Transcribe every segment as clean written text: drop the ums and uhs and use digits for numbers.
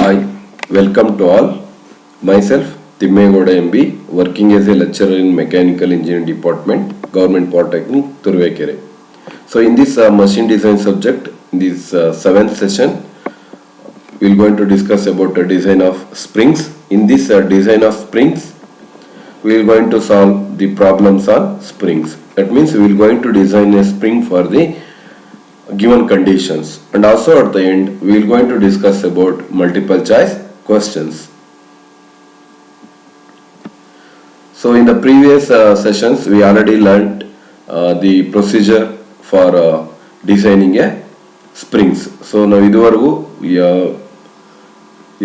Hi, welcome to all. Myself, Timmegoda MB, working as a lecturer in Mechanical Engineering Department, Government Polytechnic, Turvekere. So in this machine design subject, in this 7th session, we are going to discuss about the design of springs. In this design of springs, we are going to solve the problems on springs. That means we are going to design a spring for the given conditions, and also at the end we are going to discuss about multiple choice questions. So in the previous sessions we already learned the procedure for designing a springs. So ನಾವು ಇದುವರೆಗೂ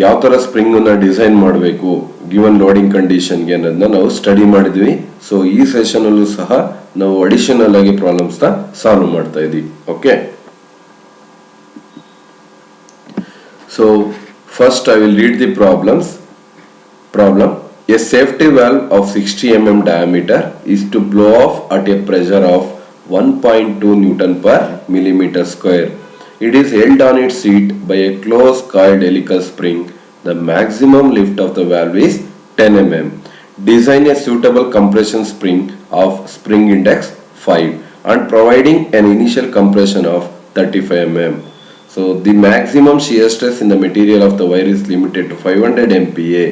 ಯಾವ ತರ spring ಅನ್ನು design ಮಾಡಬೇಕು given loading ಕಂಡೀಷನ್ಗೆ ಅನ್ನೋದನ್ನ ನಾವು study ಮಾಡಿದ್ವಿ. So ಈ ಸೆಷನ್ ಅಲ್ಲೂ ಸಹ ನಾವು ಅಡಿಷನಲ್ ಆಗಿ ಪ್ರಾಬ್ಲಮ್ಸ್ ನ ಸಾಲ್ವ್ ಮಾಡ್ತಾ ಇದೀವಿ. Okay, so first I will read the problem. A safety valve of 60 mm diameter is to blow off at a pressure of 1.2 Newton per millimeter square. It is held on its seat by a closed coiled helical spring. The maximum lift of the valve is 10 mm. Design a suitable compression spring of spring index 5 and providing an initial compression of 35 mm. So the maximum shear stress in the material of the wire is limited to 500 MPa.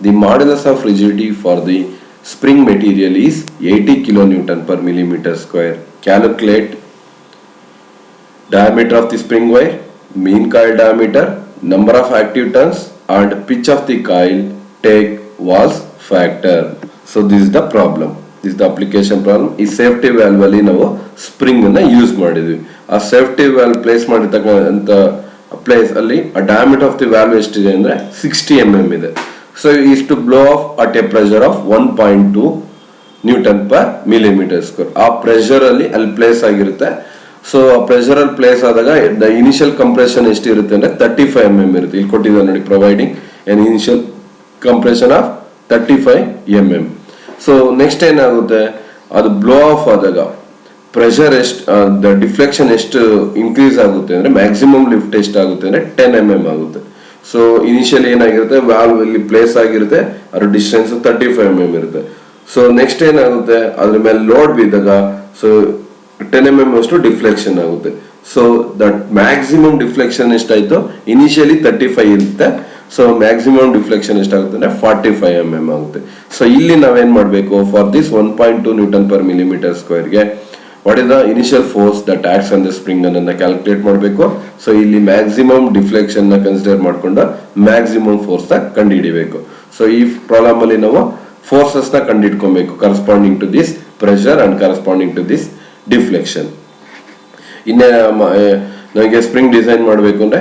The modulus of rigidity for the spring material is 80 kN per millimeter square. Calculate diameter of the spring wire, mean coil diameter, number of active turns and pitch of the coil. Take Wahl's factor. So this is the problem. This is the application problem. ಈ safety valve ಅಲ್ಲಿ ನಾವು spring ಅನ್ನ use ಮಾಡಿದ್ವಿ. ಆ safety valve place ಮಾಡಿರ್ತಕ್ಕಂಥ place ಅಲ್ಲಿ ಆ diameter of the valve ಎಷ್ಟಿದೆ ಅಂದ್ರೆ 60 mm ಇದೆ. So is to blow off at a pressure of 1.2 Newton per millimeter square. ಆ ಪ್ರೆಷರ್ ಅಲ್ಲಿ ಪ್ಲೇಸ್ ಆಗಿರುತ್ತೆ. ಸೊ ಆ ಪ್ರೆಷರ್ ಅಲ್ಲಿ ಪ್ಲೇಸ್ ಆದಾಗ ದ ಇನಿಷಿಯಲ್ ಕಂಪ್ರೆಷನ್ ಎಷ್ಟಿರುತ್ತೆ ಅಂದ್ರೆ 35 mm ಇರುತ್ತೆ. ಇಲ್ಲಿ ಕೊಟ್ಟಿದ್ದಾರೆ ನೋಡಿ, providing an initial compression of 35 mm. So next ಏನಾಗುತ್ತೆ, ಅದು ಬ್ಲೋ ಆಫ್ ಆದಾಗ ಪ್ರೆಷರ್ ಎಷ್ಟು ಡಿಫ್ಲೆಕ್ಷನ್ ಎಷ್ಟು ಇನ್ಕ್ರೀಸ್ ಆಗುತ್ತೆ ಅಂದ್ರೆ ಮ್ಯಾಕ್ಸಿಮಮ್ ಲಿಫ್ಟ್ ಎಷ್ಟಾಗುತ್ತೆ ಅಂದ್ರೆ 10 mm ಆಗುತ್ತೆ. ಸೊ ಇನಿಷಿಯಲ್ ಏನಾಗಿರುತ್ತೆ, ವ್ಯಾಲ್ವ್ ಇಲ್ಲಿ ಪ್ಲೇಸ್ ಆಗಿರುತ್ತೆ, ಅದ್ರ ಡಿಸ್ಟೆನ್ಸ್ 35 mm ಇರುತ್ತೆ. ಸೊ ನೆಕ್ಸ್ಟ್ ಏನಾಗುತ್ತೆ, ಅದ್ರ ಮೇಲೆ ಲೋಡ್ ಬಿದ್ದಾಗ ಸೊ 10 mm ಅಷ್ಟು ಡಿಫ್ಲೆಕ್ಷನ್ ಆಗುತ್ತೆ. ಸೊ ದಟ್ ಮ್ಯಾಕ್ಸಿಮಮ್ ಡಿಫ್ಲೆಕ್ಷನ್ ಎಷ್ಟಾಯ್ತು, ಇನಿಷಿಯಲಿ 35 ಇರುತ್ತೆ. ಸೊ ಮ್ಯಾಕ್ಸಿಮಮ್ ಡಿಫ್ಲೆಕ್ಷನ್ ಎಷ್ಟಾಗುತ್ತೆ ಅಂದ್ರೆ 45 mm ಆಗುತ್ತೆ. ಸೊ ಇಲ್ಲಿ ನಾವೇನ್ ಮಾಡಬೇಕು, for this 1.2 Newton per millimeter square ಗೆ what is the initial force that acts on the spring ಅನ್ನ ಕ್ಯಾಲ್ಕುಲೇಟ್ ಮಾಡಬೇಕು. ಸೊ ಇಲ್ಲಿ ಮ್ಯಾಕ್ಸಿಮಮ್ ಡಿಫ್ಲೆಕ್ಷನ್ ನ ಕನ್ಸಿಡರ್ ಮಾಡ್ಕೊಂಡು ಮ್ಯಾಕ್ಸಿಮಮ್ ಫೋರ್ಸ್ ನ ಕಂಡುಹಿಡಿಬೇಕು. ಸೊ ಈ ಪ್ರಾಬ್ಲಮ್ ಅಲ್ಲಿ ನಾವು ಫೋರ್ಸಸ್ ನ ಕಂಡುಹಿಡ್ಕೊಬೇಕು corresponding to this pressure and corresponding to this deflection. ಇನ್ನೇ ನನಗೆ ಸ್ಪ್ರಿಂಗ್ ಡಿಸೈನ್ ಮಾಡಬೇಕು ಅಂದ್ರೆ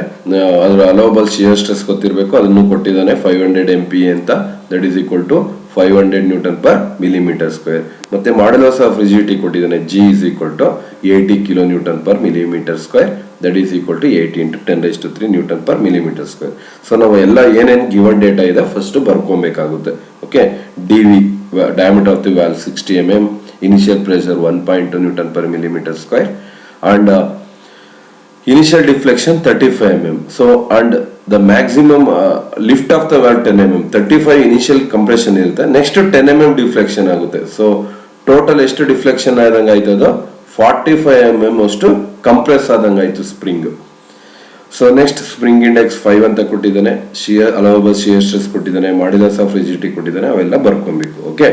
ಅದರ ಅಲೋಬಲ್ ಶಿಯರ್ ಸ್ಟ್ರೆಸ್ ಗೊತ್ತಿರಬೇಕು, ಅದನ್ನು ಕೊಟ್ಟಿದ್ದಾನೆ 500 MPa ಅಂತ, that is equal to 500 Newton per millimeter square. ಮತ್ತೆ ಮಾಡ್ಯುಲಸ್ ಆಫ್ ರಿಜಿಡಿಟಿ ಕೊಟ್ಟಿದ್ದಾನೆ, G is equal to 80 kN per millimeter square, that is equal to 80 into 10⁻³ Newton per millimeter square. So ನಾವು ಎಲ್ಲ ಏನೇನು given data ಇದೆ first ಬರ್ಕೊಬೇಕಾಗುತ್ತೆ. Okay, DV diameter of the valve 60 mm, initial pressure 1.2 Newton per millimeter square and initial deflection 35 mm. So and the maximum lift of the valve 10 mm. 35 initial compression ಇರುತ್ತೆ, next 10 mm deflection ಆಗುತ್ತೆ. So total ಎಷ್ಟು deflection ಆದಂಗೆ ಆಯ್ತದ 45 mm ಅಷ್ಟು compress ಆದಂಗೆ ಆಯ್ತು spring. So next spring index 5 ಅಂತ ಕೊಟ್ಟಿದ್ದಾನೆ, ಶಿಯರ್ ಅಲೋವಬಲ್ ಶಿಯರ್ ಸ್ಟ್ರೆಸ್ ಕೊಟ್ಟಿದ್ದಾನೆ, ಮಾಡ್ಯುಲಸ್ ಆಫ್ ರಿಜಿಡಿಟಿ ಕೊಟ್ಟಿದ್ದಾನೆ, ಅವೆಲ್ಲ ಬರ್ಕೊಬೇಕು. ಓಕೆ,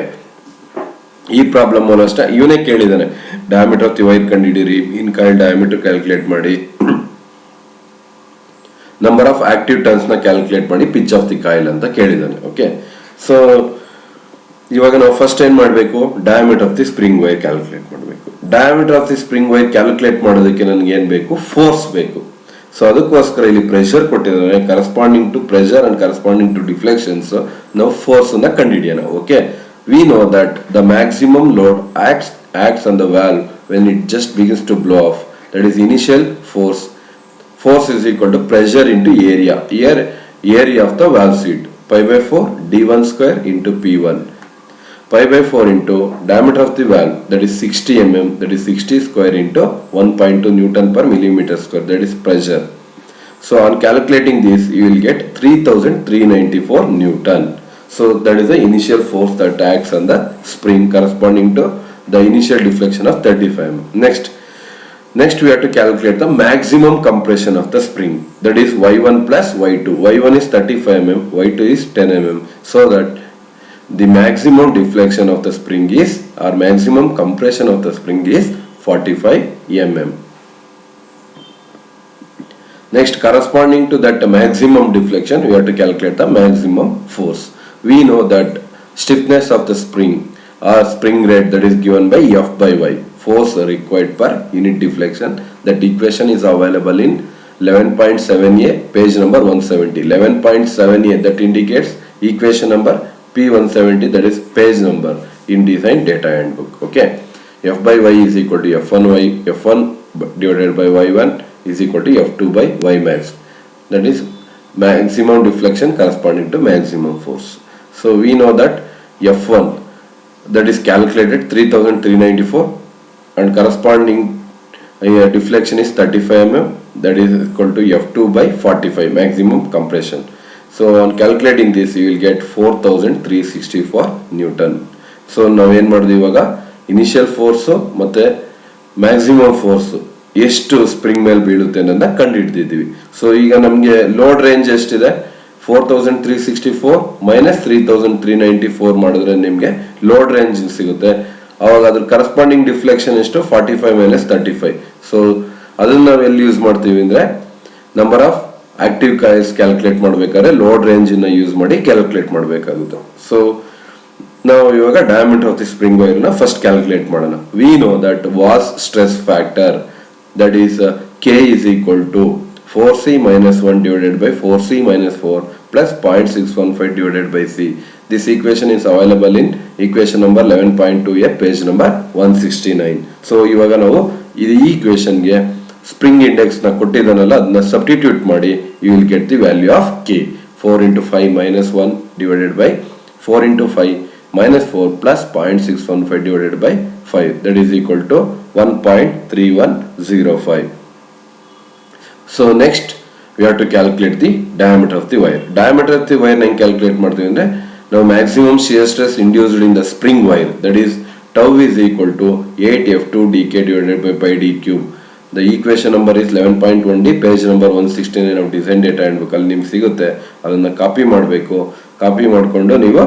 ಈ ಪ್ರಾಬ್ಲಮ್ ಅಷ್ಟೇ ಇವನೇ ಕೇಳಿದ್ದಾನೆ, ಡಯಾಮೀಟರ್ ಆಫ್ ದಿ ವೈರ್ ಕಂಡುಹಿಡಿಯಿರಿ, ಮೀನ್ ಕಾಯಿಲ್ ಡಯಾಮೀಟರ್ ಕ್ಯಾಲ್ಕುಲೇಟ್ ಮಾಡಿ, ನಂಬರ್ ಆಫ್ ಆಕ್ಟಿವ್ ಟರ್ನ್ಸ್ ನ ಕ್ಯಾಲ್ಕುಲೇಟ್ ಮಾಡಿ, ಪಿಚ್ ಆಫ್ ದಿ ಕಾಯಿಲ್ ಅಂತ ಕೇಳಿದ್ದಾನೆ. ಓಕೆ, ಸೊ ಇವಾಗ ನಾವು ಫಸ್ಟ್ ಏನ್ ಮಾಡಬೇಕು, diameter of the spring wire calculate ಮಾಡಬೇಕು. Diameter of the spring wire calculate ಮಾಡೋದಕ್ಕೆ ನನಗೆ ಏನ್ ಬೇಕು, ಫೋರ್ಸ್ ಬೇಕು. ಸೊ ಅದಕ್ಕೋಸ್ಕರ ಇಲ್ಲಿ ಪ್ರೆಷರ್ ಕೊಟ್ಟಿದ್ದಾರೆ, corresponding to pressure and corresponding to deflections ನಾವು ಫೋರ್ಸ್ ಅನ್ನ ಕಂಡುಹಿಡಿಯೋಣ. Okay, we know that the maximum load acts on the valve when it just begins to blow off, that is initial force is equal to pressure into area of the valve seat, pi/4 d1 square into p1, pi/4 into diameter of the valve, that is 60 mm, that is 60 square into 1.2 Newton per millimeter square, that is pressure, So on calculating this, you will get 3394 Newton. So that is the initial force that acts on the spring corresponding to the initial deflection of 35 mm. Next we have to calculate the maximum compression of the spring, that is y1 plus y2. y1 is 35 mm, y2 is 10 mm, so that the maximum deflection of the spring is, or maximum compression of the spring is 45 mm. Next, corresponding to that maximum deflection, we have to calculate the maximum force. We know that stiffness of the spring or spring rate, that is given by F by Y, force required per unit deflection. That equation is available in 11.7a, page number 170. 11.7a, that indicates equation number P170, that is page number in design data handbook. Okay, F by Y is equal to F1 divided by Y1 is equal to F2 by Y max, that is maximum deflection corresponding to maximum force. So we know that F1, that is calculated 3394, and corresponding deflection is 35 mm, that is equal to F2 by 45, maximum compression. So on calculating this, you will get 4364 Newton. So ನಾವು ಏನು ಮಾಡಿದ್ವಿ ಇವಾಗ, initial force ಮತ್ತು maximum force ಎಷ್ಟು spring ಮೇಲೆ ಬೀಳುತ್ತೆ ಅನ್ನೋದನ್ನ ಕಂಡುಹಿಡಿದಿದ್ದೀವಿ. So ಈಗ ನಮಗೆ ಲೋಡ್ ರೇಂಜ್ ಎಷ್ಟಿದೆ, 4364 ಮೈನಸ್ 3394 ಮಾಡಿದ್ರೆ ನಿಮಗೆ ಲೋಡ್ ರೇಂಜ್ ಸಿಗುತ್ತೆ. ಅವಾಗ ಅದ್ರ ಕರೆಸ್ಪಾಂಡಿಂಗ್ ಡಿಫ್ಲೆಕ್ಷನ್ ಎಷ್ಟು, 45 ಮೈನಸ್ 35. ಸೊ ಅದನ್ನ ನಾವು ಎಲ್ಲಿ ಯೂಸ್ ಮಾಡ್ತೀವಿ ಅಂದ್ರೆ, number of active coils calculate ಮಾಡಬೇಕಾದ್ರೆ ಲೋಡ್ ರೇಂಜ್ ನ ಯೂಸ್ ಮಾಡಿ ಕ್ಯಾಲ್ಕುಲೇಟ್ ಮಾಡಬೇಕಾಗುತ್ತೆ. ಸೊ ನಾವು ಇವಾಗ diameter of the spring wire ನ ಫಸ್ಟ್ ಕ್ಯಾಲ್ಕುಲೇಟ್ ಮಾಡೋಣ. We know that was stress factor, that is K is equal to 4C minus 1 divided by 4C minus 4 plus 0.615 divided by C. This equation is available in equation number 11.2a, page number 169. So ಇವಾಗ ನಾವು ಈ equation ಗೆ spring index ನ ಕೊಟ್ಟಿದ್ದಾನಲ್ಲ, ಅದನ್ನ substitute ಮಾಡಿ you will get the value of K. 4 into 5 minus 1 divided by 4 into 5 minus 4 plus 0.615 divided by 5, that is equal to 1.3105. So next we have to calculate the diameter of the wire. Diameter of the wire na calculate ಮಾಡ್ತೀವಿ ಅಂದ್ರೆ, now maximum shear stress induced in the spring wire, that is tau is equal to 8F2 dk divided by pi d cube. The equation number is 11.1d, page number 169 of design data handbook ಅಲ್ಲಿ ನಿಮ್ಗೆ ಸಿಗುತ್ತೆ. ಅದನ್ನ copy ಮಾಡಬೇಕು. Copy ಮಾಡಿಕೊಂಡು ನೀವು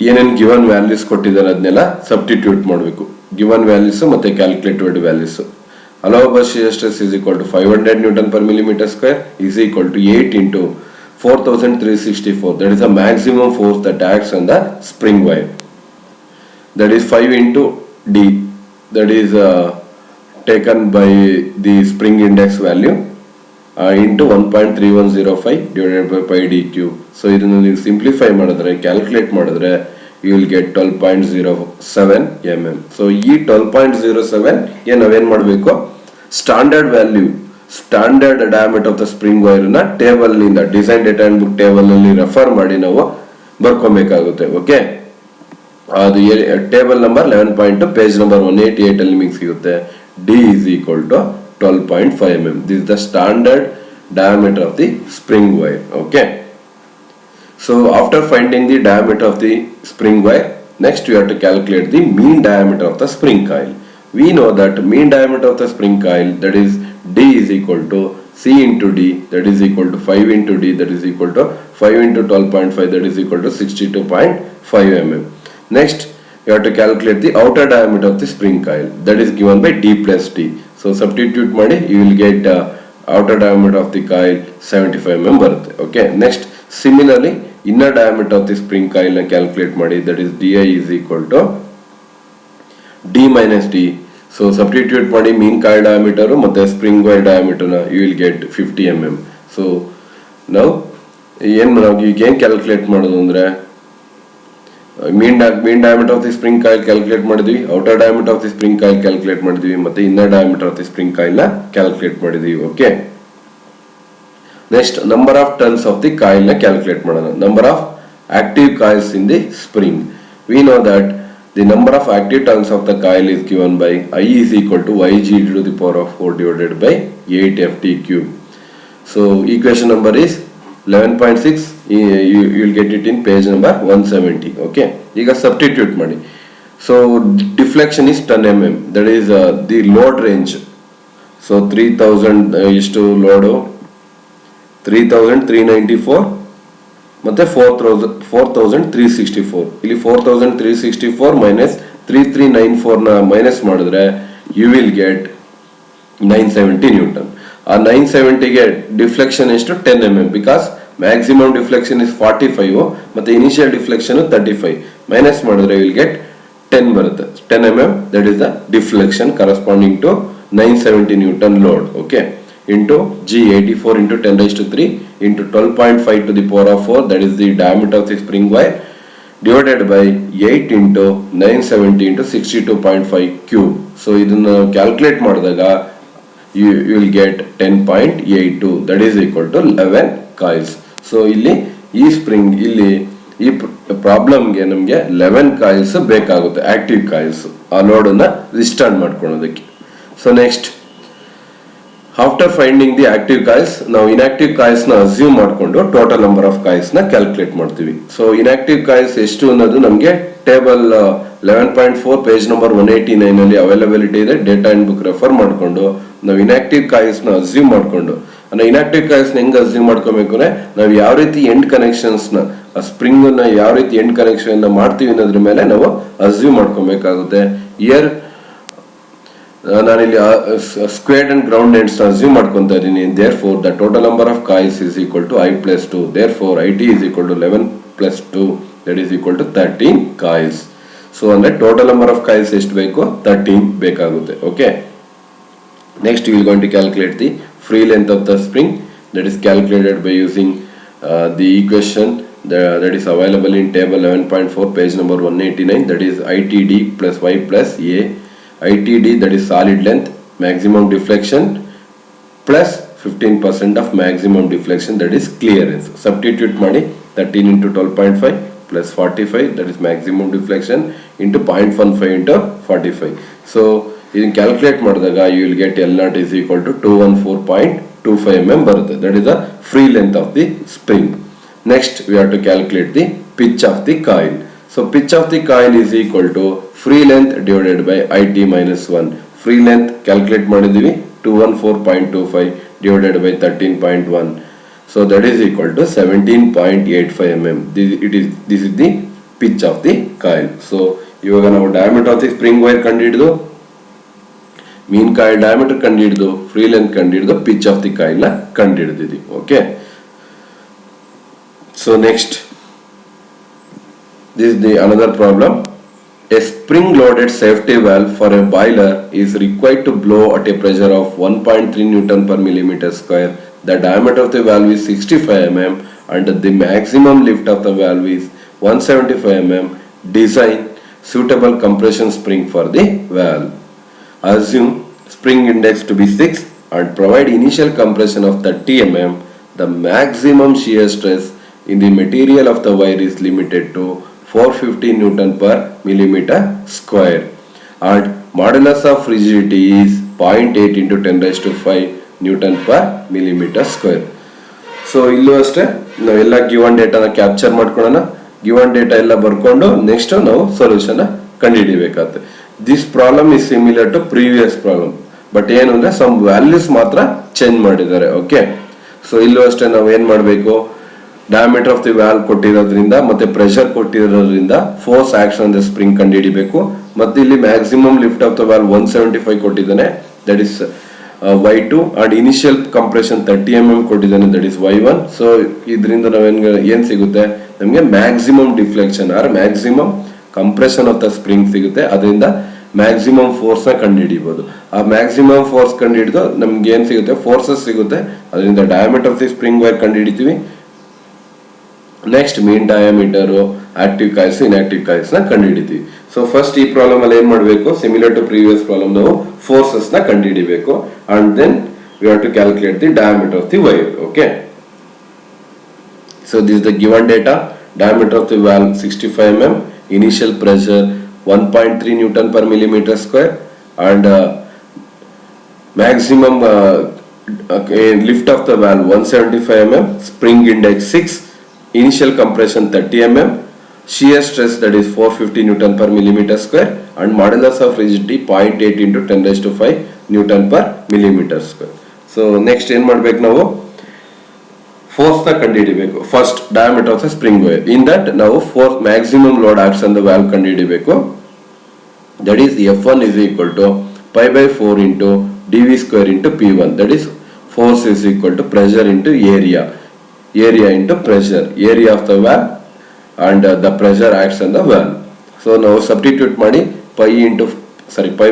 ಏನೇನು given values ಕೊಟ್ಟಿದ್ದಾರೆ ಅದನ್ನೆಲ್ಲ ಸಬ್ಸ್ಟಿಟ್ಯೂಟ್ ಮಾಡಬೇಕು. ಗಿವನ್ ವ್ಯಾಲ್ಯೂಸ್ ಮತ್ತೆ calculated values. Allowable shear stress is equal to 500 Newton per millimeter square is equal to 8 into 4364. That is the maximum force that acts on the spring wire. That is 5 into D. That is taken by the spring index value into 1.3105 divided by pi d cube. So ಇದನ್ನು ನೀವು simplify ಮಾಡಿದ್ರೆ, calculate ಮಾಡಿದ್ರೆ, you will get 12.07 mm. So ಈ 12.07 ನಾವೇನ್ ಮಾಡಬೇಕು, standard value, standard diameter of the spring wire ನ table ನಿಂದ, design data and book table ಅಲ್ಲಿ ರೆಫರ್ ಮಾಡಿ ನಾವು ಬರ್ಕೊಬೇಕಾಗುತ್ತೆ. ಓಕೆ, ಅದು ಟೇಬಲ್ ನಂಬರ್ 11.2 ಪೇಜ್ ನಂಬರ್ 188 ಅಲ್ಲಿ ನಿಮಗೆ ಸಿಗುತ್ತೆ. D is equal to 12.5 mm. This is the standard diameter of the spring wire. Okay. So after finding the diameter of the spring wire, next we have to calculate the mean diameter of the spring coil. We know that mean diameter of the spring coil, that is D is equal to C into D, that is equal to 5 into D, that is equal to 5 into 12.5, that is equal to 62.5 mm. Next you have to calculate the outer diameter of the spring coil, that is given by D plus T. So substitute ಮಾಡಿ you will get outer diameter of the coil 75 mm ಬರುತ್ತೆ. Okay, next similarly inner diameter of the spring coil ನ calculate ಮಾಡಿ, that is Di is equal to D minus D. So substitute ಮಾಡಿ mean coil diameter ಮತ್ತೆ spring coil diameter ನ you will get 50 mm. So now ಏನು calculate ಮಾಡೋದು ಅಂದ್ರೆ, mean diameter of the spring coil calculate ಮಾಡಿದ್ವಿ, outer diameter of the spring coil calculate ಮಾಡಿದ್ವಿ, ಮತ್ತೆ inner diameter of the spring coil ನ calculate ಮಾಡಿದ್ವಿ. Okay, next number of turns of the coil ನ calculate ಮಾಡೋಣ. Number of active coils in the spring. We know that the number of active turns of the coil is given by I is equal to yg to the power of 4 divided by 8 ft cube. So equation number is 11.6. You will get it in page number 170. Okay, ಈಗ substitute ಮಾಡಿ. So deflection is 10 mm, that is the load range. So 3000 ಇಷ್ಟು load 3394 ಮತ್ತೆ 4364. ಇಲ್ಲಿ 4364 minus 3394 ನ minus ಮಾಡಿದ್ರೆ you will get 970 Newton. ಆ 970 ಗೆ deflection ಎಷ್ಟು 10 mm, because maximum deflection is 45 ಮತ್ತೆ ಇನಿಷಿಯಲ್ ಡಿಫ್ಲೆಕ್ಷನ್ 35, ಮೈನಸ್ ಮಾಡಿದ್ರೆ ವಿಲ್ ಗೆಟ್ 10 ಬರುತ್ತೆ. 10 mm, that is the deflection corresponding to 970 newton load. Okay, into G 84 into 10 raised to 3 into 12.5 to the power of 4, that is the diameter of the spring wire, divided by 8 into 970 into 62.5 cube. So ಇದನ್ನು calculate ಮಾಡಿದಾಗ you will get 10.82, that is equal to 11 coils. So ಇಲ್ಲಿ ಈ spring ಇಲ್ಲಿ ಈ ಪ್ರಾಬ್ಲಮ್ಗೆ ನಮಗೆ 11 coils ಬೇಕಾಗುತ್ತೆ, active coils ಆ ಲೋಡನ್ನ restart ಮಾಡ್ಕೊಳ್ಳೋದಕ್ಕೆ. So next, after finding the active coils ನಾವು ಇನ್ಆಕ್ಟಿವ್ ಕಾಯಿಲ್ಸ್ ನ ಅಸ್ಯೂಮ್ ಮಾಡಿಕೊಂಡು ಟೋಟಲ್ ನಂಬರ್ ಆಫ್ ಕಾಯಿಲ್ಸ್ ನ ಕ್ಯಾಲ್ಕುಲೇಟ್ ಮಾಡ್ತೀವಿ. ಸೊ ಇನ್ಆಕ್ಟಿವ್ ಕಾಯಿಲ್ಸ್ ಎಷ್ಟು ಅನ್ನೋದು ನಮಗೆ ಟೇಬಲ್ 11.4 ಪೇಜ್ ನಂಬರ್ 189 ಅಲ್ಲಿ ಅವೈಲಬಿಲಿಟಿ ಇದೆ. ಡೇಟಾ ಅಂಡ್ ಬುಕ್ ರೆಫರ್ ಮಾಡಿಕೊಂಡು ನಾವು ಇನ್ಆಕ್ಟಿವ್ ಕಾಯಿಲ್ಸ್ ನ ಅಸ್ಯೂಮ್ ಮಾಡಿಕೊಂಡು, ಇನ್ಆಕ್ಟಿವ್ ಕಾಯಿಲ್ಸ್ ನ ಹೆಂಗ್ ಅಸ್ಯೂಮ್ ಮಾಡ್ಕೋಬೇಕು ಅಂದ್ರೆ ನಾವು ಯಾವ ರೀತಿ ಎಂಡ್ ಕನೆಕ್ಷನ್ಸ್ ನ ಸ್ಪ್ರಿಂಗ್ ನ ಯಾವ ರೀತಿ ಎಂಡ್ ಕನೆಕ್ಷನ್ ಮಾಡ್ತೀವಿ ಅನ್ನೋದ್ರ ಮೇಲೆ ನಾವು ಅಸ್ಯೂಮ್ ಮಾಡ್ಕೋಬೇಕಾಗುತ್ತೆ. ಇಯರ್ ನಾನಿಲ್ಲಿ squared and ground ends assume ಮಾಡ್ಕೊಂತ ಇದ್ದೀನಿ. Therefore the total number of coils is equal to I plus 2. Therefore IT is equal to 11 plus 2, that is equal to 13 coils. So ಅಂದ್ರೆ total number of coils ಎಷ್ಟು ಬೇಕು, 13 ಬೇಕಾಗುತ್ತೆ. Okay, next you will going to calculate the free length of the spring, that is calculated by using the equation that is available in table 11.4 page number 189, that is ITD plus Y plus A. ITD, that is solid length, maximum deflection plus 15% of maximum deflection, that is clearance. Substitute ಮಾಡಿ 13 into 12.5 plus 45, that is maximum deflection, into 0.15 into 45. So ಇದನ್ನು calculate ಮಾಡಿದಾಗ you will get L0 is equal to 214.25 mm ಬರುತ್ತೆ. That is the free length of the spring. Next we have to calculate the pitch of the coil. So pitch of the coil is equal to free length divided by IT minus 1. Free length calculate ಮಾಡಿದೀವಿ 214.25 divided by 13.1. So that is equal to 17.85 mm. This is the pitch of the coil. So ಇವಾಗ ನಾವು diameter of the spring wire ಕಂಡುಹಿಡಿದು, mean coil diameter ಕಂಡುಹಿಡಿದು, free length ಕಂಡುಹಿಡಿದು, pitch of the coil ನ ಕಂಡುಹಿಡಿದಿದ್ದೀವಿ. Okay, so next, this is the another problem. A spring loaded safety valve for a boiler is required to blow at a pressure of 1.3 Newton per millimeter square. The diameter of the valve is 65 mm and the maximum lift of the valve is 175 mm. Design suitable compression spring for the valve. Assume spring index to be 6 and provide initial compression of 30 mm. The maximum shear stress in the material of the wire is limited to 450 Newton per millimeter square and modulus of rigidity is 0.8 into 10 raised to 5 Newton per millimeter square. So ಇಲ್ಲೂ ಅಷ್ಟೇ ನಾವೆಲ್ಲ given ಡೇಟಾನ capture ಮಾಡ್ಕೊಳ್ಳೋಣ. Given data ಎಲ್ಲ ಬರ್ಕೊಂಡು next ನಾವು solution ಕಂಡುಹಿಡಿಬೇಕಾಗುತ್ತೆ. This problem is similar to previous problem, but ಏನು ಅಂದ್ರೆ ಸಮ್ ವ್ಯಾಲ್ಯೂಸ್ ಮಾತ್ರ ಚೇಂಜ್ ಮಾಡಿದ್ದಾರೆ. ಓಕೆ, ಸೊ ಇಲ್ಲೂ ಅಷ್ಟೇ ನಾವು ಏನ್ ಮಾಡಬೇಕು, ಡಯಾಮೀಟರ್ ಆಫ್ ದಿ ವ್ಯಾಲ್ವ್ ಕೊಟ್ಟಿರೋದ್ರಿಂದ ಮತ್ತೆ ಪ್ರೆಷರ್ ಕೊಟ್ಟಿರೋದ್ರಿಂದ ಫೋರ್ಸ್ ಆಕ್ಷನ್ ಅಂದ್ರೆ ಸ್ಪ್ರಿಂಗ್ ಕಂಡುಹಿಡಿಬೇಕು. ಮತ್ತೆ ಇಲ್ಲಿ maximum lift of the valve 175 ಕೊಟ್ಟಿದ್ದಾನೆ, that is Y2 and initial compression 30 mm ಕೊಟ್ಟಿದ್ದಾನೆ, ದಟ್ ಇಸ್ Y1. ಸೊ ಇದರಿಂದ ಏನ್ ಸಿಗುತ್ತೆ ನಮಗೆ, maximum deflection or maximum compression of the spring ಸಿಗುತ್ತೆ. ಅದರಿಂದ ಮ್ಯಾಕ್ಸಿಮಮ್ ಫೋರ್ಸ್ ನ ಕಂಡುಹಿಡಿಬಹುದು. ಆ ಮ್ಯಾಕ್ಸಿಮಮ್ ಫೋರ್ಸ್ ಕಂಡುಹಿಡಿದು ನಮ್ಗೆ ಏನ್ ಸಿಗುತ್ತೆ, ಫೋರ್ಸಸ್ ಸಿಗುತ್ತೆ. ಅದರಿಂದ diameter of the spring wire ಕಂಡುಹಿಡಿತೀವಿ. Next mean diameter, active coils, inactive coils ನ ಕಂಡುಹಿಡಿತೀವಿ. ಸೊ ಫಸ್ಟ್ ಈ ಪ್ರಾಬ್ಲಮ್ ಅಲ್ಲಿ ಏನ್ ಮಾಡಬೇಕು, ಸಿಮಿಲರ್ ಟು ಪ್ರೀವಿಯಸ್ ಪ್ರಾಬ್ಲಮ್ ನಾವು ಫೋರ್ಸಸ್ ನ ಕಂಡುಹಿಡಿಬೇಕು and then we have to calculate the diameter of the wire. Okay, so this the given data. Diameter of the valve 65 mm, initial pressure 1.3 Newton per millimeter square and maximum Okay, lift of the valve 175 mm, spring index 6, initial compression 30 mm, shear stress that is 450 Newton per millimeter square, and modulus of rigidity 0.8 into 10 raised to 5 Newton per millimeter square. So next ಏನು ಮಾಡಬೇಕು ನಾವು force ನ ಕಂಡುಹಿಡಿಬೇಕು. First diameter of the spring wire, in that ನಾವು force maximum load acts on the valve ಕಂಡುಹಿಡಿಬೇಕು. That is F1 is equal to pi by 4 into dv square into P1, that is force is equal to pressure into area into pressure, area of the valve and the pressure acts on the valve. So now substitute ಮಾಡಿ pi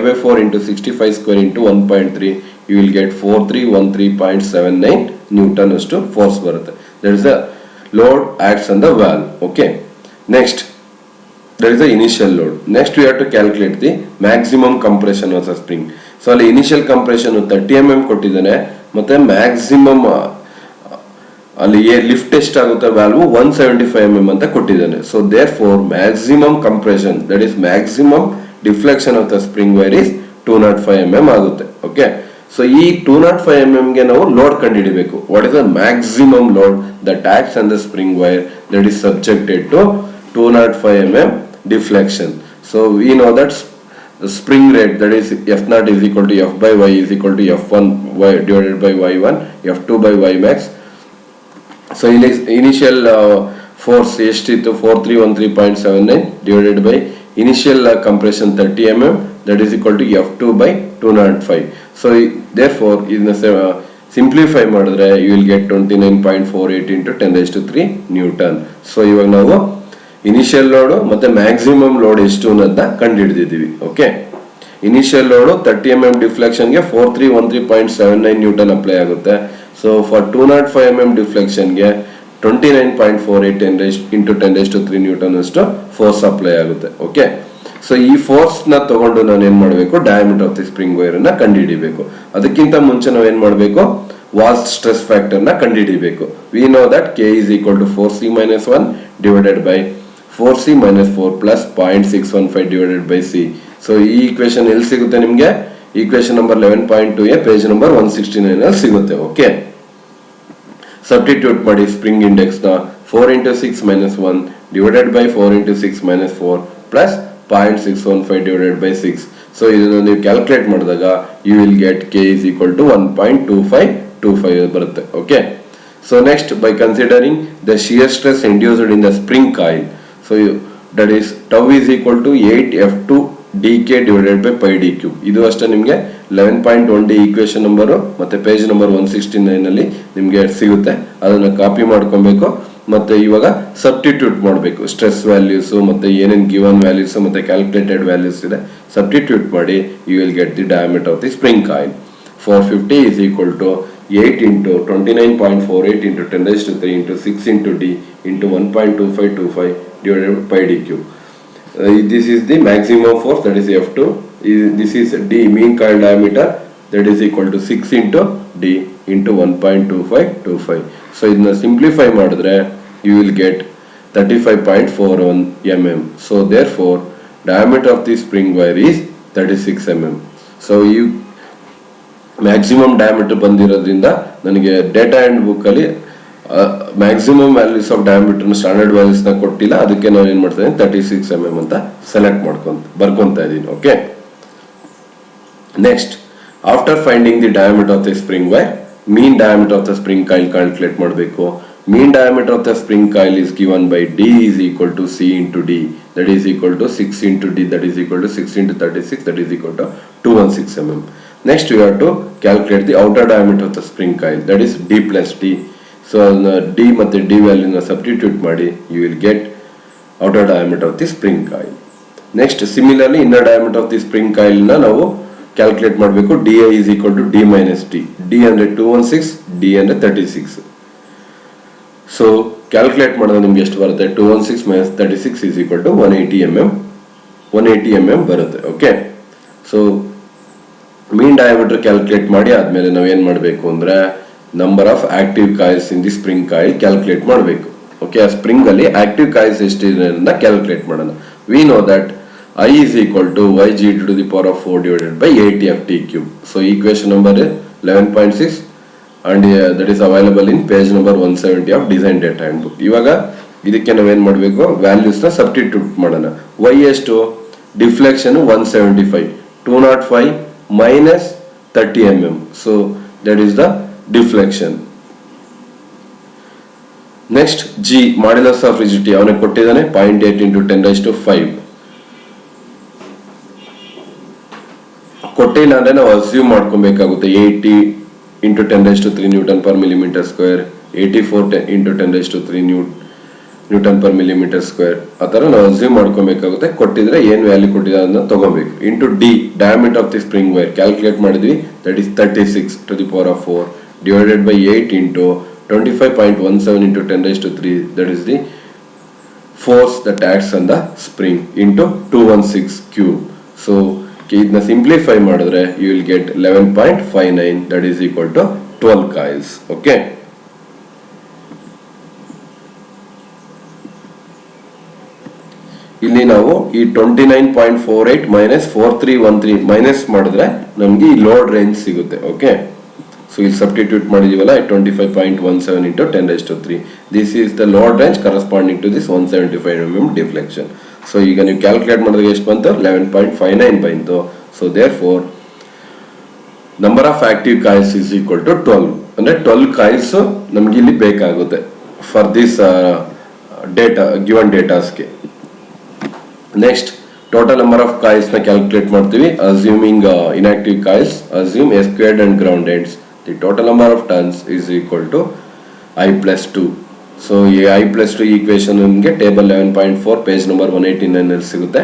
by 4 into 65 square into 1.3, you will get 4313.79 Newton as to force ಬರುತ್ತೆ. That is the load acts on the valve. Okay, next there is the initial load. Next we have to calculate the maximum compression of the spring. So ಅಲ್ಲಿ initial compression 30 mm ಕೊಟ್ಟಿದ್ದಾನೆ, ಮತ್ತೆ maximum ಅಲ್ಲಿ lift ಎಷ್ಟಾಗುತ್ತೆ value 175 mm ಅಂತ ಕೊಟ್ಟಿದ್ದಾನೆ. So therefore maximum compression, that is maximum deflection of the spring wire is 205 mm ಆಗುತ್ತೆ. Okay, so ಈ 205 mm ಗೆ ನಾವು ಲೋಡ್ ಕಂಡುಹಿಡಿಬೇಕು. What is the maximum load that acts on the spring wire that is subjected to 205 mm deflection. So we know that the spring rate, that is F0 is equal to F by Y is equal to F1 Y divided by Y1, F2 by Y max. So initial force ಎಷ್ಟಿತ್ತು 4313.79 divided by initial compression 30 mm, that is equal to F2 by 205. So therefore in the simplify ಮಾಡಿದ್ರೆ you will get 29.48 into 10 raised to 3 Newton. So ಇವಾಗ ನಾವು initial load ಮತ್ತೆ maximum load ಎಷ್ಟು ಅನ್ನೋದನ್ನ ಕಂಡುಹಿಡಿದಿದ್ದೀವಿ. Okay, initial load 30 mm ಡಿಫ್ಲೆಕ್ಷನ್ಗೆ 4313.79 newton apply ಆಗುತ್ತೆ. So for 205 mm ಡಿಫ್ಲೆಕ್ಷನ್ಗೆ 29.48 into 10 raised to 3 ನ್ಯೂಟನ್ ಅಷ್ಟು ಫೋರ್ಸ್ ಅಪ್ಲೈ ಆಗುತ್ತೆ. ಓಕೆ, ಸೊ ಈ ಫೋರ್ಸ್ ನ ತಗೊಂಡು ನಾನು ಏನ್ ಮಾಡಬೇಕು, diameter of the spring wire ಅನ್ನ ಕಂಡುಹಿಡಿಬೇಕು. ಅದಕ್ಕಿಂತ ಮುಂಚೆ ನಾವು ಏನ್ ಮಾಡಬೇಕು, ವಾಲ್ ಸ್ಟ್ರೆಸ್ ಫ್ಯಾಕ್ಟರ್ ನ ಕಂಡುಹಿಡಿಬೇಕು. We know that K is equal to 4C minus 1 divided by 4C minus 4 plus 0.615 divided by C. So ಈ ಈಕ್ವೇಶನ್ ಎಲ್ಲಿ ಸಿಗುತ್ತೆ ನಿಮ್ಗೆ, ಈಕ್ವೇಶನ್ ನಂಬರ್ 11.2 ಪೇಜ್ ನಂಬರ್ 169 ಅಲ್ಲಿ ಸಿಗುತ್ತೆ. ಓಕೆ, ಸಬ್ಸ್ಟಿಟ್ಯೂಟ್ ಮಾಡಿ ಸ್ಪ್ರಿಂಗ್ ಇಂಡೆಕ್ಸ್ ನ 4 into 6 minus 1 divided by 4 into 6 minus 4 plus 0.615 divided by 6. So ಇದನ್ನು ನೀವು ಕ್ಯಾಲ್ಕುಲೇಟ್ ಮಾಡಿದಾಗ you will get K is equal to 1.2525 ಬರುತ್ತೆ. Okay, so next by considering the shear stress induced in the spring coil, so that is tau is equal to 8F2 dk divided by pi dq. ಇದು ಅಷ್ಟೇ ನಿಮಗೆ 11.1 equation number ಮತ್ತೆ page number 169 ಅಲ್ಲಿ ನಿಮಗೆ ಸಿಗುತ್ತೆ. ಅದನ್ನ copy ಮಾಡ್ಕೊಬೇಕು ಮತ್ತೆ ಇವಾಗ ಸಬ್ಸ್ಟಿಟ್ಯೂಟ್ ಮಾಡಬೇಕು. ಸ್ಟ್ರೆಸ್ ವ್ಯಾಲ್ಯೂಸ್ ಮತ್ತೆ ಏನೇನು ಗಿವನ್ ವ್ಯಾಲ್ಯೂಸ್ ಮತ್ತೆ ಕ್ಯಾಲ್ಕುಲೇಟೆಡ್ ವ್ಯಾಲ್ಯೂಸ್ ಇದೆ, ಸಬ್ಸ್ಟಿಟ್ಯೂಟ್ ಮಾಡಿ you will get the diameter of the spring coil. 450 is equal to 8 into 29.48 into 10 raised to 3 into 6 into D into 1.2525 divided by pi dq. This is the maximum force, that is F2. This is D, mean coil diameter, that is equal to 6 into D into 1.2525. So ಇದನ್ನ simplify ಮಾಡಿದ್ರೆ you will get 35.41 mm. So therefore diameter of the spring wire is 36 mm. So you maximum diameter ಬಂದಿರೋದ್ರಿಂದ ನನಗೆ data and book ಅಲ್ಲಿ maximum values of diameter standard values ನ ಕೊಟ್ಟಿಲ್ಲ, ಅದಕ್ಕೆ ನಾನು ಏನ್ ಮಾಡ್ತಾ ಇದ್ದೀನಿ 36 mm ಅಂತ ಸೆಲೆಕ್ಟ್ ಬರ್ಕೊಂತ ಇದ್ದೀನಿ. Okay, next after finding the diameter of the spring wire, mean diameter of the spring coil calculate ಮಾಡಬೇಕು. Mean diameter of the spring coil is given by D is equal to C into D, that is equal to 6 into D, that is equal to 6 into 36, that is equal to 216 mm. Next we have to calculate the outer diameter of the spring coil, that is D plus D. So D ಮತ್ತೆ D value na substitute ಮಾಡಿ you will get outer diameter of the spring coil. Next similarly inner diameter of the spring coil na ನಾವು calculate ಮಾಡಬೇಕು. DI is equal to D minus D. D ಅಂದ್ರೆ 216, D ಅಂದ್ರೆ 36. So calculate ಮಾಡಿದ್ರೆ ನಿಮ್ಗೆ ಎಷ್ಟು ಬರುತ್ತೆ, 216 minus 36 is equal to 180 mm ಬರುತ್ತೆ. Okay, so mean diameter calculate ಮಾಡಿ ಆದ್ಮೇಲೆ ನಾವು ಏನ್ ಮಾಡಬೇಕು ಅಂದ್ರೆ number of active coils in the spring coil calculate ಮಾಡಬೇಕು. ಓಕೆ, ಆ ಸ್ಪ್ರಿಂಗ್ ಅಲ್ಲಿ ಆಕ್ಟಿವ್ ಕಾಯಿಲ್ಸ್ ಎಷ್ಟಿದೆ ಅಂತ ಕ್ಯಾಲ್ಕುಲೇಟ್ ಮಾಡೋಣ. We know that I is equal to yg to the power of 4 divided by 8ft cube. So equation number 11.6 and that is available in page number 170 of design data handbook. ಇವಾಗ ಇದಕ್ಕೆ ನಾವೇನ್ ಮಾಡಬೇಕು, values ನ substitute ಮಾಡೋಣ. y ಎಷ್ಟು, deflection 175, 205 minus 30 mm, so that is the deflection. Next G, modulus of rigidity ಅವನಿಗೆ ಕೊಟ್ಟಿದ್ದಾನೆ 0.8 into 10⁵. ಕೊಟ್ಟಿಲ್ಲ ಅಂದ್ರೆ ನಾವು ಅಸ್ಯೂಮ್ ಮಾಡ್ಕೊಬೇಕಾಗುತ್ತೆ 80 into 10⁵ newton per millimetre square, 84 into 10⁵ newton per millimetre square, ಆ ತರ ನಾವು ಅಸ್ಯೂಮ್ ಮಾಡ್ಕೊಬೇಕಾಗುತ್ತೆ. ಕೊಟ್ಟಿದ್ರೆ ಏನ್ ವ್ಯಾಲ್ಯೂ ಕೊಟ್ಟಿದ್ದಾರೆ ಅದನ್ನ ತಗೋಬೇಕು. Into D, diameter of the spring wire calculate ಮಾಡಿದ್ವಿ, that is 36 to the power of 4 divided by 8 into 25.17 into 10⁵, that is the force that acts on the spring into 216 cube. So ಇದನ್ನ simplify ಮಾಡಿದ್ರೆ you will get 11.59, that is equal to 12 coils. Okay, ಇಲ್ಲಿ ನಾವು ಈ 29.48 minus 4313 minus ಮಾಡಿದ್ರೆ ನಮ್ಗೆ ಈ load range ಸಿಗುತ್ತೆ. Okay, so ಇಲ್ಲಿ ಸಬ್ಸ್ಟಿಟ್ಯೂಟ್ ಮಾಡಿದೀವಲ್ಲ 25.17 into 10⁵. This is the load range corresponding to this 175 mm deflection. So ಈಗ ನೀವು ಕ್ಯಾಲ್ಕುಲೇಟ್ ಮಾಡಿದ್ರೆ ಎಷ್ಟು ಬಂತು, 11.59 ಬಂತು. So therefore number of active coils is equal to 12, ಅಂದ್ರೆ 12 ಕಾಯಿಲ್ಸ್ ನಮ್ಗೆ ಇಲ್ಲಿ ಬೇಕಾಗುತ್ತೆ ಫಾರ್ ದಿಸ್ ಡೇಟಾ, ಗಿವನ್ ಡೇಟಾಸ್ಗೆ. Next total number of coils ನ ಕ್ಯಾಲ್ಕುಲೇಟ್ ಮಾಡ್ತೀವಿ. Assuming inactive coils, assume S squared and ground ends. The total number of turns is equal to I+2. So ಈ I+2 equation ನಿಮಗೆ table 11.4 page number 189 ಅಲ್ಲಿ ಸಿಗುತ್ತೆ.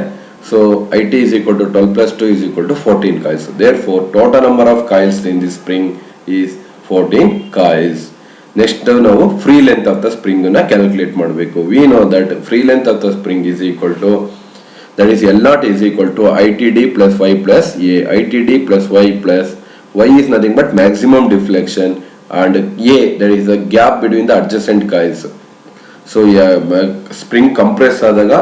So IT is equal to 12 plus 2 is equal to 14 coils. Therefore, total number of coils in this spring is 14 coils. Next ನಾವು free length of the spring ನ calculate ಮಾಡಬೇಕು. We know that free length of the spring is equal to, that is L0 is equal to ITD plus Y plus A. ITD plus Y plus Y is nothing but maximum deflection, and A, that is the gap between the adjacent coils. So spring compress ಆದಾಗ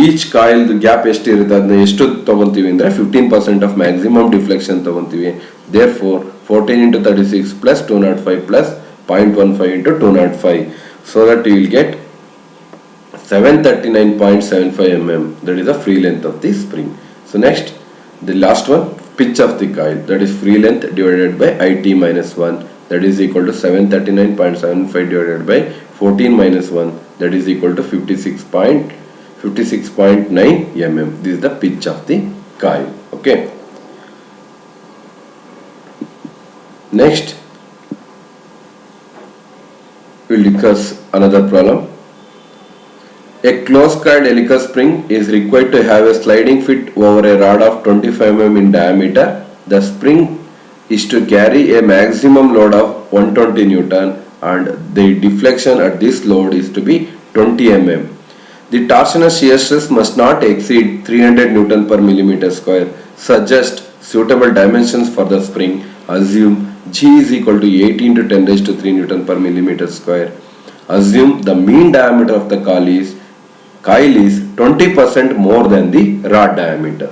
each coil gap ಎಷ್ಟು ಇರುತ್ತೆ ಅದನ್ನ ಎಷ್ಟು ತಗೊಂತೀವಿ ಅಂದ್ರೆ 15% of maximum deflection ತಗೊಂತೀವಿ. Therefore 14 into 36 plus 205 plus 0.15 into 205, so that you will get 739.75 mm. That is the free length of the spring. So next, the last one, pitch of the coil, that is free length divided by IT minus 1, that is equal to 739.75 divided by 14 minus 1, that is equal to 56.9 mm. This is the pitch of the coil. Okay. Next, we will discuss another problem. A closed coiled helical spring is required to have a sliding fit over a rod of 25 mm in diameter. The spring is to carry a maximum load of 120 Newton, and the deflection at this load is to be 20 mm. The torsional shear stress must not exceed 300 Newton per millimeter square. Suggest suitable dimensions for the spring. Assume G is equal to 80 into 10⁵ Newton per millimeter square. Assume the mean diameter of the coil is 20% more than the rod diameter.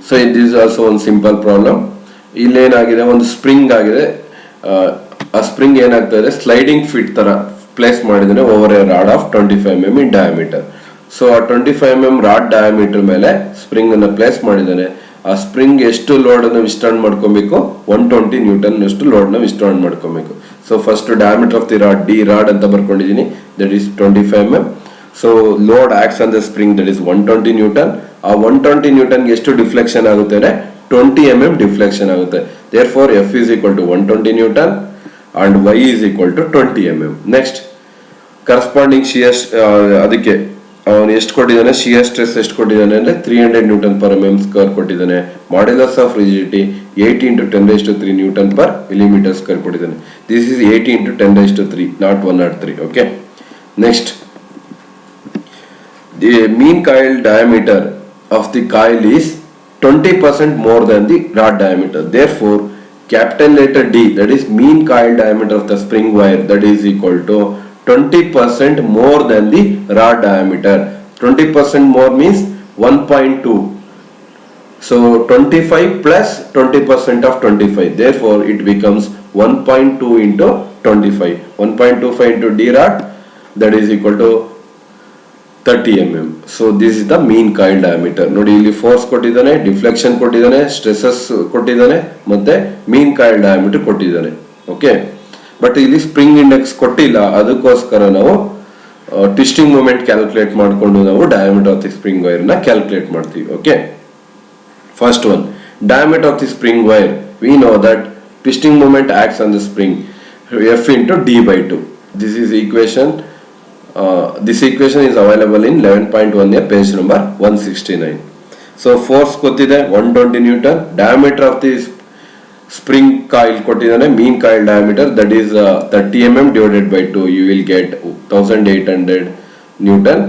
So this is also one simple problem. ಇಲ್ಲಿ ಏನಾಗಿದೆ, ಒಂದು spring ಆಗಿದೆ, ಆ spring ಏನಾಗ್ತದೆ sliding fit ತರ place ಮಾಡಿದ್ರೆ over A rod of 25 mm in diameter. So ಆ 25 mm rod diameter ಮೇಲೆ ಸ್ಪ್ರಿಂಗ್ ಅನ್ನ ಪ್ಲೇಸ್ ಮಾಡಿದ್ದಾನೆ. ಆ ಸ್ಪ್ರಿಂಗ್ ಎಷ್ಟು ಲೋಡ್ ಅನ್ನು ವಿಸ್ತಾರ ಮಾಡ್ಕೊಬೇಕು, 120 Newton ಅಷ್ಟು ಲೋಡ್ ನ ವಿಸ್ತಾರ ಮಾಡ್ಕೊಬೇಕು. So first diameter of the rod, d rod ಅಂತ ಬರ್ಕೊಂಡಿದ್ದೀನಿ, that is 25 mm. So load acts on the spring, that is 120 Newton. ಆ 120 Newton ಎಷ್ಟು ಡಿಫ್ಲೆಕ್ಷನ್ ಆಗುತ್ತೆ ಅಂದ್ರೆ 20 mm ಡಿಫ್ಲೆಕ್ಷನ್ ಆಗುತ್ತೆ. Therefore F is equal to 120 Newton and Y is equal to 20 mm. Next corresponding shear, ಅದಕ್ಕೆ ಅವನು ಎಷ್ಟು ಕೊಟ್ಟಿದ್ದಾನೆ, shear stress ಎಷ್ಟು ಕೊಟ್ಟಿದ್ದಾನೆ ಅಂದ್ರೆ 300 Newton per mm square ಕೊಟ್ಟಿದ್ದಾನೆ. Modulus of rigidity 80 into 10⁵ Newton per millimeter square ಕೊಟ್ಟಿದ್ದಾನೆ. This is 80 into 10⁵, not 103. Okay. Next, the mean coil diameter of the coil is 20% more than the rod diameter. Therefore, capital letter D, that is mean coil diameter of the spring wire, that is equal to 20% more than the rod diameter. 20% more means 1.2. So 25 plus 20% of 25. Therefore, it becomes 1.2 into 25. 1.25 into d rad, that is equal to 30 mm. So this is the mean coil diameter. ನೋಡಿ ಇಲ್ಲಿ force ಕೊಟ್ಟಿದ್ದಾನೆ, deflection ಕೊಟ್ಟಿದ್ದಾನೆ, stresses ಕೊಟ್ಟಿದ್ದಾನೆ, ಮತ್ತೆ ಮೀನ್ coil diameter ಕೊಟ್ಟಿದ್ದಾನೆ. Okay, but ಇಲ್ಲಿ spring index ಕೊಟ್ಟಿಲ್ಲ. ಅದಕ್ಕೋಸ್ಕರ ನಾವು ಟ್ವಿಸ್ಟಿಂಗ್ ಮೂಮೆಂಟ್ ಕ್ಯಾಲ್ಕುಲೇಟ್ ಮಾಡಿಕೊಂಡು ನಾವು diameter of the spring wire ನ ಕ್ಯಾಲ್ಕುಲೇಟ್ ಮಾಡ್ತೀವಿ. Okay, first one, diameter of the spring wire. We know that twisting moment acts on the spring, F into d by 2. This is equation. This equation is available in 11.1 page number 169. So force ಕೊಟ್ಟಿದೆ 120 Newton. Diameter of the spring coil ಕೊಟ್ಟಿದ್ದಾನೆ, mean coil diameter, that is 30 mm divided by 2. You will get 1800 Newton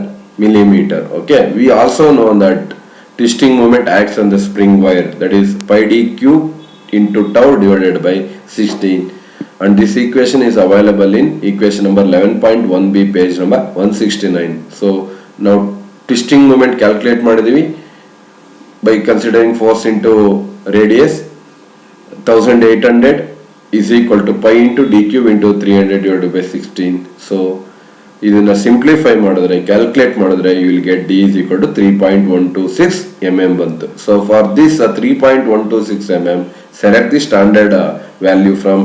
millimeter. Okay, we also know that twisting moment acts on the spring wire, that is pi d cube into tau divided by 16, and this equation is available in equation number 11.1b page number 169. So now twisting moment calculate ಮಾಡಿದೀವಿ by considering force into radius. 1800 is equal to pi into d cube into 300 divided by 16. So ಇದನ್ನ simplify ಮಾಡಿದ್ರೆ, calculate ಮಾಡಿದ್ರೆ, you will get d is equal to 3.126 mm ಬಂತು. So for this 3.126 mm, select the standard value from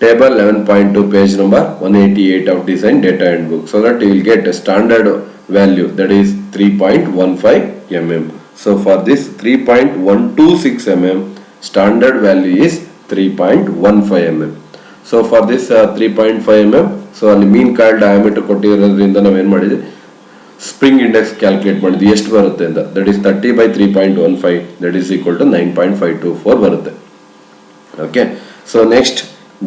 table 11.2 page number 188 of design data handbook, so that you will get a standard value, that is 3.15 mm. So for this 3.126 mm, standard value is 3.15 mm. So for this 3.5 mm, so ಅಲ್ಲಿ ಮೀನ್ coil diameter ಕೊಟ್ಟಿರೋದ್ರಿಂದ ನಾವೇನು ಮಾಡಿದ್ವಿ, spring index calculate ಮಾಡಿದ್ವಿ ಎಷ್ಟು ಬರುತ್ತೆ ಅಂತ. That is 30 by 3.15, that is equal to 9.524 ಬರುತ್ತೆ. Okay, so next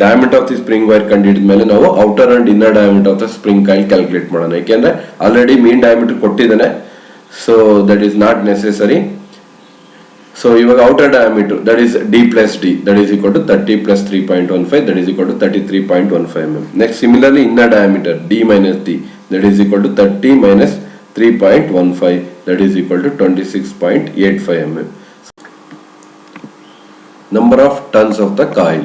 diameter of the spring wire ಕಂಡಿಡಿದ ಮೇಲೆ ನಾವು outer and inner diameter of the spring coil calculate ಮಾಡೋಣ. ಯಾಕೆಂದ್ರೆ ಆಲ್ರೆಡಿ ಮೀನ್ ಡಯಾಮೀಟರ್ ಕೊಟ್ಟಿದ್ದಾನೆ, so that is not necessary. So ಇವಾಗ outer diameter, that is D plus d, that is equal to 30 plus 3.15, that is equal to 33.15 mm. Next similarly inner diameter d minus d, that is equal to 30 minus 3.15, that is equal to 26.85 mm. Number of turns of the coil.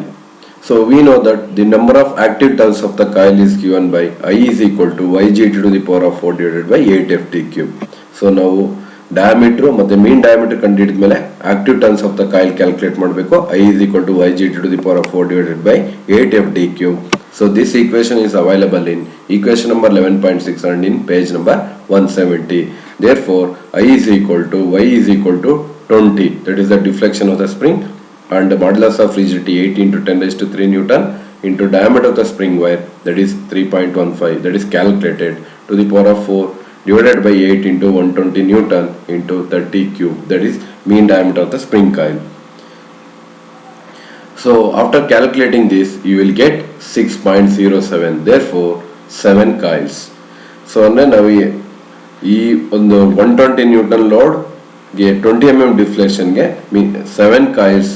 So we know that the number of active turns of the coil is given by I is equal to ygt to the power of 4 divided by 8ft cube. So ನಾವು diameter ಮತ್ತೆ ಮೀನ್ diameter ಕಂಡಿಡಿದ ಮೇಲೆ active turns of the coil calculate ಮಾಡಬೇಕು. I is equal to ygt to the power of 4 divided by 8ft cube. So this equation is available in equation number 11.6 and in page number 170. Therefore I is equal to y is equal to 20, that is the deflection of the spring, and the modulus of rigidity 8 into 10 raised to 3 Newton into diameter of the spring wire, that is 3.15, that is calculated to the power of 4 divided by 8 into 120 Newton into 30 cube, that is mean diameter of the spring coil. So after calculating this, you will get 6.07, therefore 7 coils. So now ಈ ಒಂದು 120 Newton load ಗೆ 20 mm deflection ಗೆ 7 coils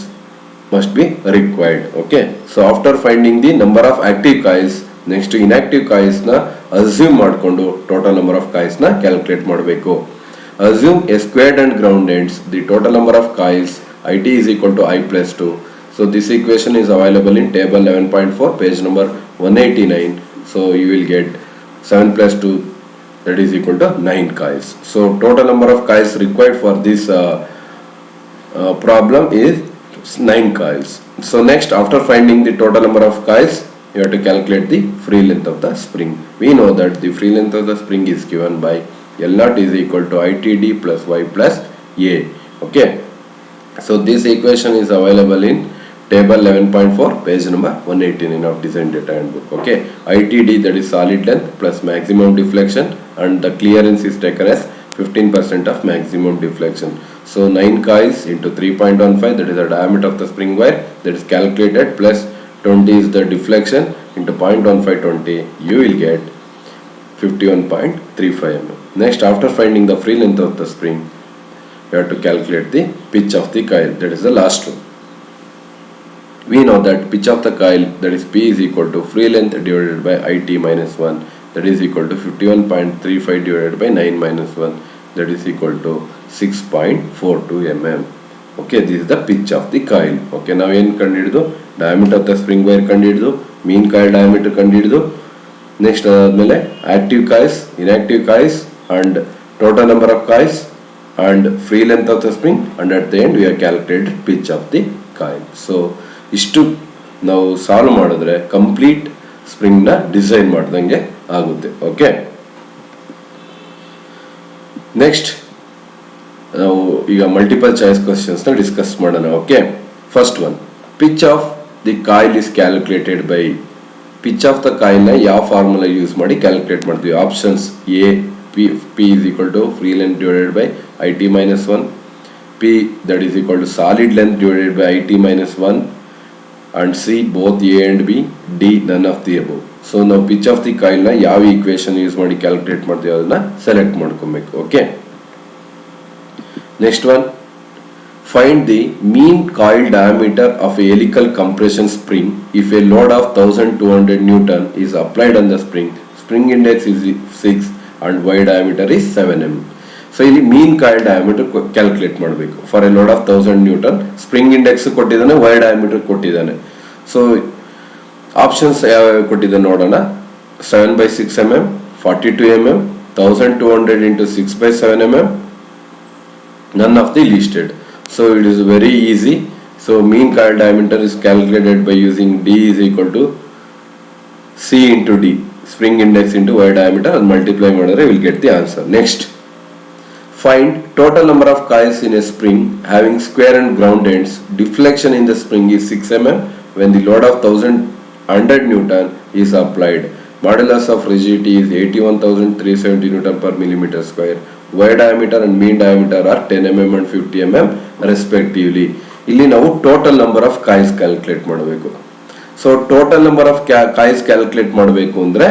must be required. Okay, so after finding the number of active coils, next inactive coils na assume ಮಾಡಿಕೊಂಡು total number of coils na calculate ಮಾಡಬೇಕು. Assume a squared and ground ends, the total number of coils IT is equal to I plus 2. So this equation is available in table 11.4 page number 189. So you will get 7 plus 2, that is equal to 9 coils. So total number of coils required for this problem is 9 coils. So next, after finding the total number of coils, you have to calculate the free length of the spring. We know that the free length of the spring is given by L naught is equal to ITD plus Y plus A. Okay, so this equation is available in table 11.4 page number 189 of design data handbook. Okay, ITD, that is solid length plus maximum deflection, and the clearance is taken as 15% of maximum deflection. So 9 coils into 3.15, that is the diameter of the spring wire, that is calculated, plus 20 is the deflection into 0.1520, you will get 51.35 mm. Next, after finding the free length of the spring, you have to calculate the pitch of the coil, that is the last one. We know that pitch of the coil, that is P is equal to free length divided by IT minus 1, that is equal to 51.35 divided by 9 minus 1, that is equal to 6.42 mm. Okay, this is the pitch of the coil. Okay, now ಏನು ಕಂಡುಹಿಡಿದು diameter of the spring wire ಕಂಡುಹಿಡಿದು mean coil diameter ಕಂಡುಹಿಡಿದು next ಅದಾದ್ಮೇಲೆ active coils, inactive coils and total number of coils and free length of the spring, and at the end we have calculated pitch of the coil. So ಇಷ್ಟು ನಾವು solve ಮಾಡಿದ್ರೆ complete spring ನ design ಮಾಡ್ದಂಗೆ ಆಗುತ್ತೆ. Okay, next ನಾವು ಈಗ multiple choice questions ನ discuss ಮಾಡೋಣ. Okay, first one, pitch of the coil is calculated by. Pitch of the coil ನ ಯಾವ ಫಾರ್ಮುಲಾ ಯೂಸ್ ಮಾಡಿ ಕ್ಯಾಲ್ಕುಲೇಟ್ ಮಾಡ್ತೀವಿ? Options A P is equal to free length divided by IT minus 1, P that is equal to solid length divided by IT minus 1, and C both A and B, D none of the above. So ನಾವು pitch of the coil ನ ಯಾವ equation use ಮಾಡಿ calculate ಮಾಡ್ತೀವಿ ಅದನ್ನ select ಮಾಡ್ಕೊಬೇಕು. Okay, next one, find the mean coil diameter of a helical compression spring if a load of 1200 Newton is applied on the spring. Spring index is 6 and Y diameter is 7 mm. So ಇಲ್ಲಿ mean coil diameter calculate ಮಾಡಬೇಕು. For A load of 1000 Newton, spring index ಕೊಟ್ಟಿದ್ದಾನೆ, Y diameter ಕೊಟ್ಟಿದ್ದಾನೆ. So options ಯಾವ ಕೊಟ್ಟಿದ್ದಾನೆ ನೋಡೋಣ. 7/6 mm, 42 mm, 1200 into 6/7 mm, none of the listed. So it is very easy. So mean coil diameter is calculated by using D is equal to C into D, spring index into Y diameter, and multiply ಮಾಡಿದ್ರೆ we will get the answer. Next, find total number of coils in a spring having square and ground ends. Deflection in the spring is 6 mm when the load of 1100 Newton is applied. Modulus of rigidity is 81,370 Newton per millimeter square. Y diameter and mean diameter are 10 mm and 50 mm respectively. ಇಲ್ಲಿ ನಾವು total number of coils calculate ಮಾಡಬೇಕು. So total number of coils calculate ಮಾಡಬೇಕು ಅಂದ್ರೆ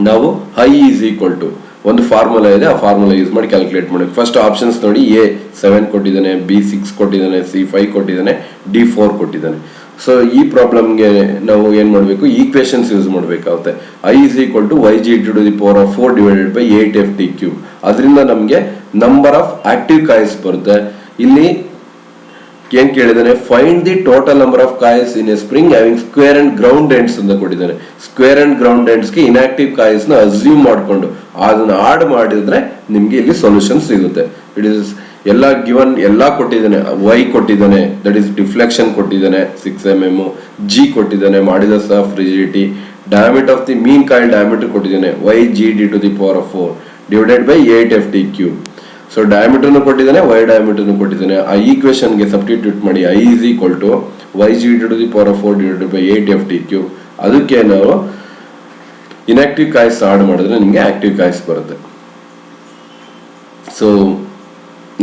ನಾವು I is equal to ಒಂದು formula ಇದೆ, ಆ formula use ಮಾಡಿ ಕ್ಯಾಲ್ಕುಲೇಟ್ ಮಾಡಬೇಕು. ಫಸ್ಟ್ ಆಪ್ಷನ್ಸ್ ನೋಡಿ, A 7 ಕೊಟ್ಟಿದ್ದಾನೆ, B 6 ಕೊಟ್ಟಿದ್ದಾನೆ, C 5 ಕೊಟ್ಟಿದ್ದಾನೆ, D 4 ಕೊಟ್ಟಿದ್ದಾನೆ. ಸೊ ಈ ಪ್ರಾಬ್ಲಮ್ಗೆ ನಾವು ಏನ್ ಮಾಡಬೇಕು? ಈಕ್ವೇಶನ್ಸ್ ಯೂಸ್ ಮಾಡಬೇಕಾಗುತ್ತೆ. I is equal to yg to the power of 4 divided by 8ft cube. ಅದರಿಂದ ನಮಗೆ ನಂಬರ್ ಆಫ್ ಆಕ್ಟಿವ್ ಕಾಯಿಲ್ಸ್ ಬರುತ್ತೆ. ಇಲ್ಲಿ ಏನ್ ಕೇಳಿದಾನೆ? Find the total number of coils in a spring having square and ground ends ಅಂತ ಕೊಟ್ಟಿದ್ದಾನೆ. Square and ground ಎಂಡ್ಸ್ಗೆ inactive coils ನ ಅಸ್ಯೂಮ್ ಮಾಡಿಕೊಂಡು ಅದನ್ನ ಆಡ್ ಮಾಡಿದ್ರೆ ನಿಮ್ಗೆ ಇಲ್ಲಿ ಸೊಲ್ಯೂಷನ್ ಸಿಗುತ್ತೆ. ಇಟ್ ಇಸ್ ಎಲ್ಲ ಗಿವನ್, ಎಲ್ಲ ಕೊಟ್ಟಿದ್ದಾನೆ. Y ಕೊಟ್ಟಿದ್ದಾನೆ, ದಟ್ ಇಸ್ ಡಿಫ್ಲೆಕ್ಷನ್ ಕೊಟ್ಟಿದ್ದಾನೆ 6 mm, G ಕೊಟ್ಟಿದ್ದಾನೆ, modulus of rigidity, diameter of the mean coil diameter ಕೊಟ್ಟಿದ್ದಾನೆ, YGD to the power of 4 divided by 8ft cube. So ಡಯಾಮೀಟರ್ನು ಕೊಟ್ಟಿದ್ದಾನೆ, Y ಡಯಾಮೀಟರ್ನು ಕೊಟ್ಟಿದ್ದಾನೆ. ಆ ಈಕ್ವೇಶನ್ಗೆ ಸಬ್ಸ್ಟಿಟ್ಯೂಟ್ ಮಾಡಿ I is equal to YGD to the power of 4 divided by 8ft cube. ಅದಕ್ಕೆ ನಾವು ಇನ್ಆಕ್ಟಿವ್ ಕಾಯಿಲ್ಸ್ ಆಡ್ ಮಾಡಿದ್ರೆ ನಿಮಗೆ ಆಕ್ಟಿವ್ ಕಾಯಿಲ್ಸ್ ಬರುತ್ತೆ. So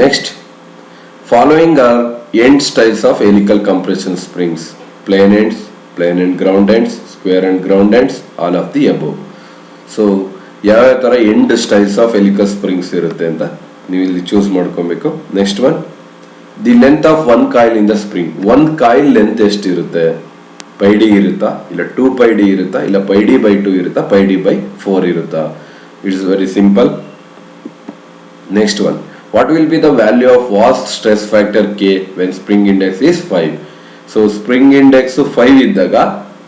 next, following are end styles of helical compression springs: plain ends, plain and ground ends, square and ground ends, all of the above. So ಯಾವ ತರ end styles of helical springs ಇರುತ್ತೆ ಅಂತ ನೀವು ಇಲ್ಲಿ choose ಮಾಡ್ಕೊಬೇಕು. Next one, the length of one coil in the spring. One coil length ಎಷ್ಟಿರುತ್ತೆ? πd ಇರುತ್ತಾ, ಇಲ್ಲ 2πd ಇರುತ್ತಾ, ಇಲ್ಲ πd/2 ಇರುತ್ತಾ, πd/4 ಇರುತ್ತಾ? It's very simple. Next one, what will be the value of was stress factor K when spring index is 5? So spring index 5 ಇದ್ದಾಗ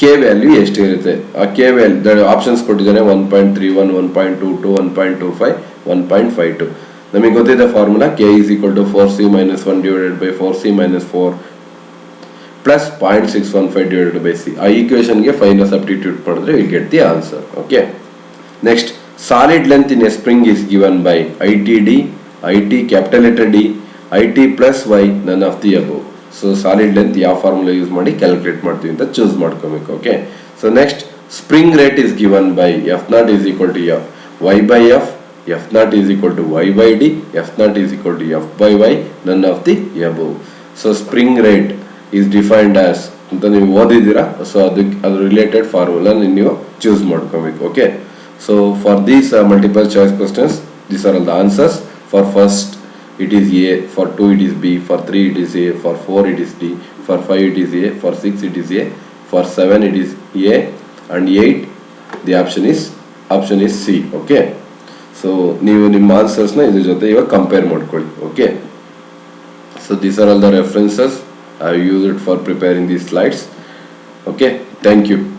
K value ಎಷ್ಟು ಇರುತ್ತೆ? ಆ K ವ್ಯಾಲ್ಯೂ ಆಪ್ಷನ್ಸ್ ಕೊಟ್ಟಿದ್ದಾನೆ 1.31, 1.22, 1.25, 1.52. ನಮಗೆ ಗೊತ್ತಿದೆ formula, K is equal to 4C minus 1 divided by 4C minus 4 plus 0.615 divided by C. ಆ ಈಕ್ವೇಶನ್ಗೆ 5 ನ substitute ಮಾಡಿದ್ರೆ we'll get the answer. Okay. Next, solid length in a spring is given by ITD, IT capital letter D, IT plus Y, none of the above. So solid length ಯಾವ formula use ಮಾಡಿ calculate ಮಾಡ್ತೀವಿ ಅಂತ choose ಮಾಡ್ಕೋಬೇಕು. Okay, so next, spring rate is given by F0 is equal to F, Y by F, F0 is equal to Y by D, F0 is equal to F by Y, none of the above. So spring rate is defined as ಅಂತ ನೀವು ಓದಿದ್ದೀರಾ. So ಅದು related formula ನೀವು choose ಮಾಡ್ಕೋಬೇಕು. Okay, so for these multiple choice questions, these are all the answers. For first it is A, for 2 it is B, for 3 it is A, for 4 it is D, for 5 it is A, for 6 it is A, for 7 it is A, and 8 the option is C. Okay, so ನೀವು ನಿಮ್ಮ answers ನ ಇದ್ರ ಜೊತೆ ಇವಾಗ compare ಮಾಡ್ಕೊಳ್ಳಿ. Okay, So these are all the references I have used for preparing these slides. Okay, thank you.